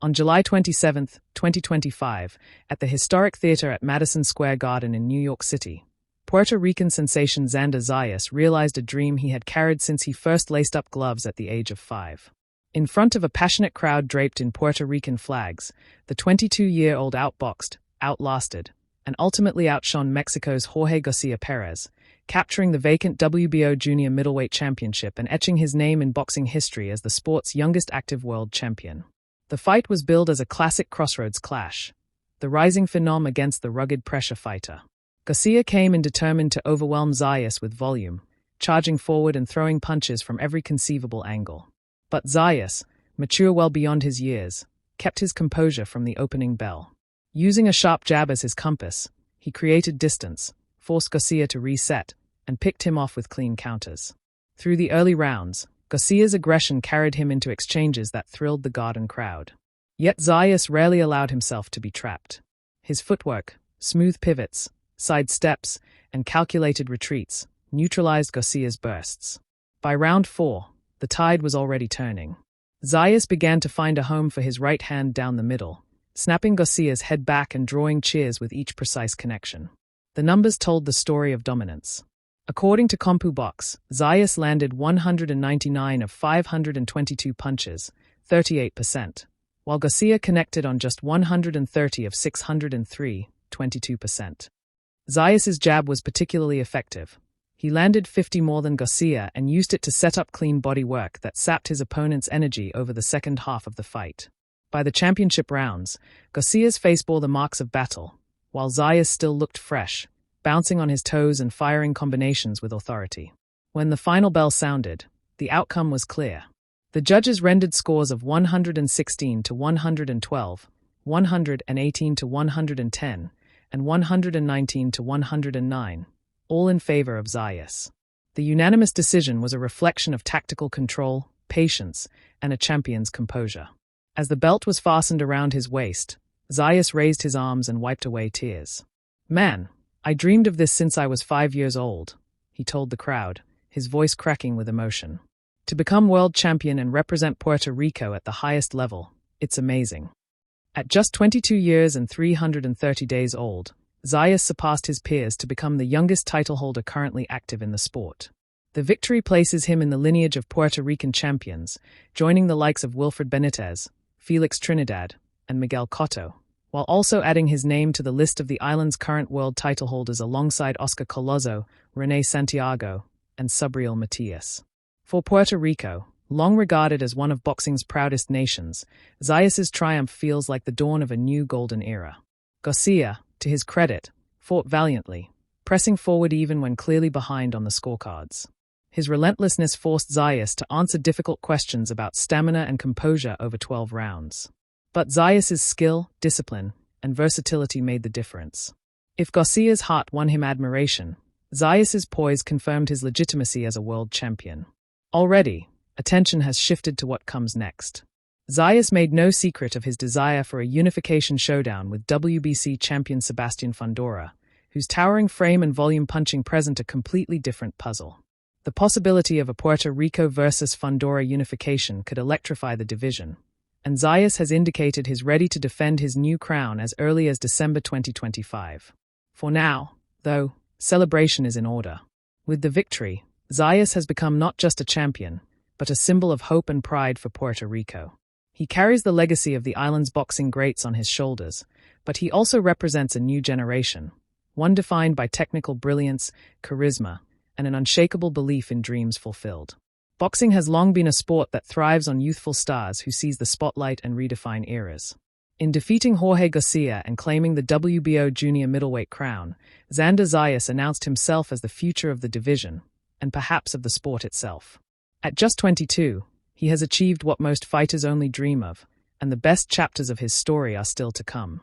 On July 27, 2025, at the historic theater at Madison Square Garden in New York City, Puerto Rican sensation Xander Zayas realized a dream he had carried since he first laced up gloves at the age of 5. In front of a passionate crowd draped in Puerto Rican flags, the 22-year-old outboxed, outlasted, and ultimately outshone Mexico's Jorge Garcia Perez, capturing the vacant WBO junior middleweight championship and etching his name in boxing history as the sport's youngest active world champion. The fight was billed as a classic crossroads clash, the rising phenom against the rugged pressure fighter. Garcia came in determined to overwhelm Zayas with volume, charging forward and throwing punches from every conceivable angle. But Zayas, mature well beyond his years, kept his composure from the opening bell. Using a sharp jab as his compass, he created distance, forced Garcia to reset, and picked him off with clean counters. Through the early rounds, Garcia's aggression carried him into exchanges that thrilled the Garden crowd. Yet Zayas rarely allowed himself to be trapped. His footwork, smooth pivots, side steps, and calculated retreats neutralized Garcia's bursts. By round 4, the tide was already turning. Zayas began to find a home for his right hand down the middle, snapping Garcia's head back and drawing cheers with each precise connection. The numbers told the story of dominance. According to CompuBox, Zayas landed 199 of 522 punches, 38%, while Garcia connected on just 130 of 603, 22%. Zayas's jab was particularly effective. He landed 50 more than Garcia and used it to set up clean body work that sapped his opponent's energy over the second half of the fight. By the championship rounds, Garcia's face bore the marks of battle, while Zayas still looked fresh, bouncing on his toes and firing combinations with authority. When the final bell sounded, the outcome was clear. The judges rendered scores of 116 to 112, 118 to 110, and 119 to 109, all in favor of Zayas. The unanimous decision was a reflection of tactical control, patience, and a champion's composure. As the belt was fastened around his waist, Zayas raised his arms and wiped away tears. "Man, I dreamed of this since I was 5 years old," he told the crowd, his voice cracking with emotion. "To become world champion and represent Puerto Rico at the highest level, it's amazing." At just 22 years and 330 days old, Zayas surpassed his peers to become the youngest title holder currently active in the sport. The victory places him in the lineage of Puerto Rican champions, joining the likes of Wilfred Benitez, Felix Trinidad, and Miguel Cotto, while also adding his name to the list of the island's current world title holders alongside Oscar Collazo, Rene Santiago, and Subriel Matias. For Puerto Rico, long regarded as one of boxing's proudest nations, Zayas's triumph feels like the dawn of a new golden era. Garcia, to his credit, fought valiantly, pressing forward even when clearly behind on the scorecards. His relentlessness forced Zayas to answer difficult questions about stamina and composure over 12 rounds. But Zayas's skill, discipline, and versatility made the difference. If Garcia's heart won him admiration, Zayas's poise confirmed his legitimacy as a world champion. Already, attention has shifted to what comes next. Zayas made no secret of his desire for a unification showdown with WBC champion Sebastian Fundora, whose towering frame and volume punching present a completely different puzzle. The possibility of a Puerto Rico versus Fundora unification could electrify the division, and Zayas has indicated he's ready to defend his new crown as early as December 2025. For now, though, celebration is in order. With the victory, Zayas has become not just a champion, but a symbol of hope and pride for Puerto Rico. He carries the legacy of the island's boxing greats on his shoulders, but he also represents a new generation, one defined by technical brilliance, charisma, and an unshakable belief in dreams fulfilled. Boxing has long been a sport that thrives on youthful stars who seize the spotlight and redefine eras. In defeating Jorge Garcia and claiming the WBO junior middleweight crown, Xander Zayas announced himself as the future of the division, and perhaps of the sport itself. At just 22, he has achieved what most fighters only dream of, and the best chapters of his story are still to come.